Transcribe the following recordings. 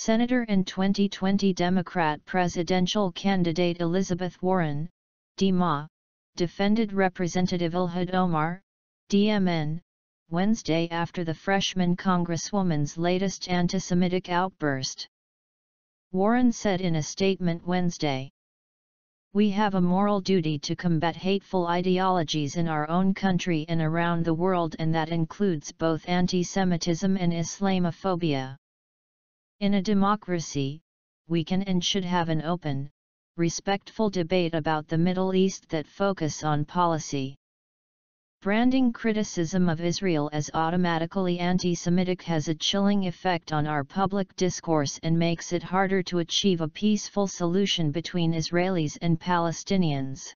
Senator and 2020 Democrat presidential candidate Elizabeth Warren, DMA, defended Representative Ilhan Omar, DMN, Wednesday after the freshman congresswoman's latest anti-Semitic outburst. Warren said in a statement Wednesday, "We have a moral duty to combat hateful ideologies in our own country and around the world, and that includes both anti-Semitism and Islamophobia. In a democracy, we can and should have an open, respectful debate about the Middle East that focus on policy. Branding criticism of Israel as automatically anti-Semitic has a chilling effect on our public discourse and makes it harder to achieve a peaceful solution between Israelis and Palestinians."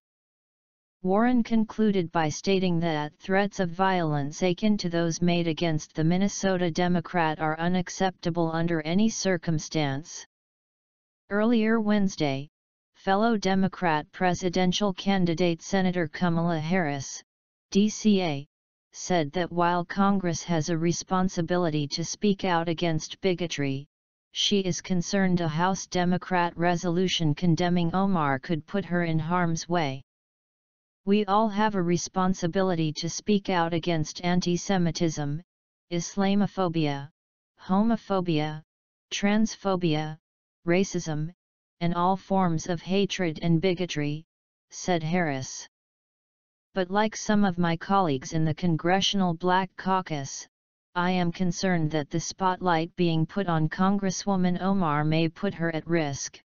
Warren concluded by stating that threats of violence akin to those made against the Minnesota Democrat are unacceptable under any circumstance. Earlier Wednesday, fellow Democrat presidential candidate Senator Kamala Harris, DCA, said that while Congress has a responsibility to speak out against bigotry, she is concerned a House Democrat resolution condemning Omar could put her in harm's way. "We all have a responsibility to speak out against anti-Semitism, Islamophobia, homophobia, transphobia, racism, and all forms of hatred and bigotry," said Harris. "But like some of my colleagues in the Congressional Black Caucus, I am concerned that the spotlight being put on Congresswoman Omar may put her at risk."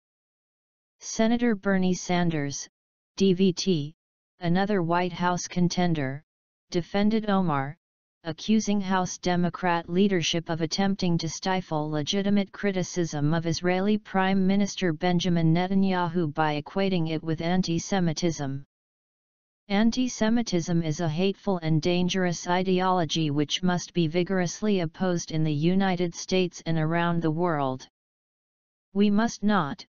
Senator Bernie Sanders, DVT, another White House contender, defended Omar, accusing House Democrat leadership of attempting to stifle legitimate criticism of Israeli Prime Minister Benjamin Netanyahu by equating it with anti-Semitism. "Anti-Semitism is a hateful and dangerous ideology which must be vigorously opposed in the United States and around the world. We must not,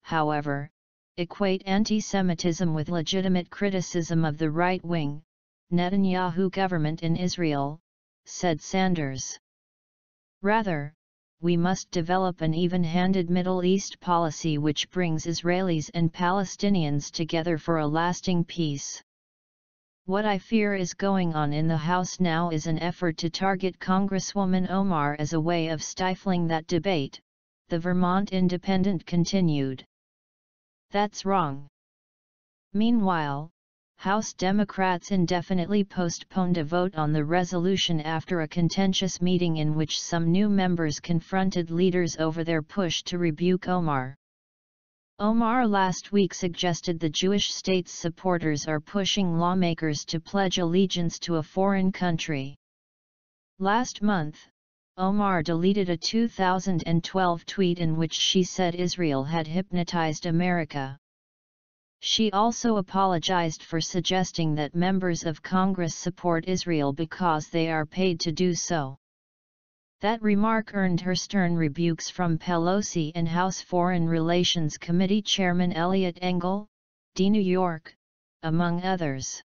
however, equate anti-Semitism with legitimate criticism of the right-wing, Netanyahu government in Israel," said Sanders. "Rather, we must develop an even-handed Middle East policy which brings Israelis and Palestinians together for a lasting peace. What I fear is going on in the House now is an effort to target Congresswoman Omar as a way of stifling that debate," the Vermont Independent continued. "That's wrong." Meanwhile, House Democrats indefinitely postponed a vote on the resolution after a contentious meeting in which some new members confronted leaders over their push to rebuke Omar. Omar last week suggested the Jewish state's supporters are pushing lawmakers to pledge allegiance to a foreign country. Last month, Omar deleted a 2012 tweet in which she said Israel had hypnotized America. She also apologized for suggesting that members of Congress support Israel because they are paid to do so. That remark earned her stern rebukes from Pelosi and House Foreign Relations Committee Chairman Eliot Engel, D. New York, among others.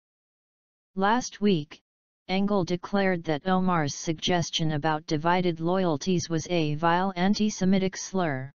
Last week, Engel declared that Omar's suggestion about divided loyalties was a vile anti-Semitic slur.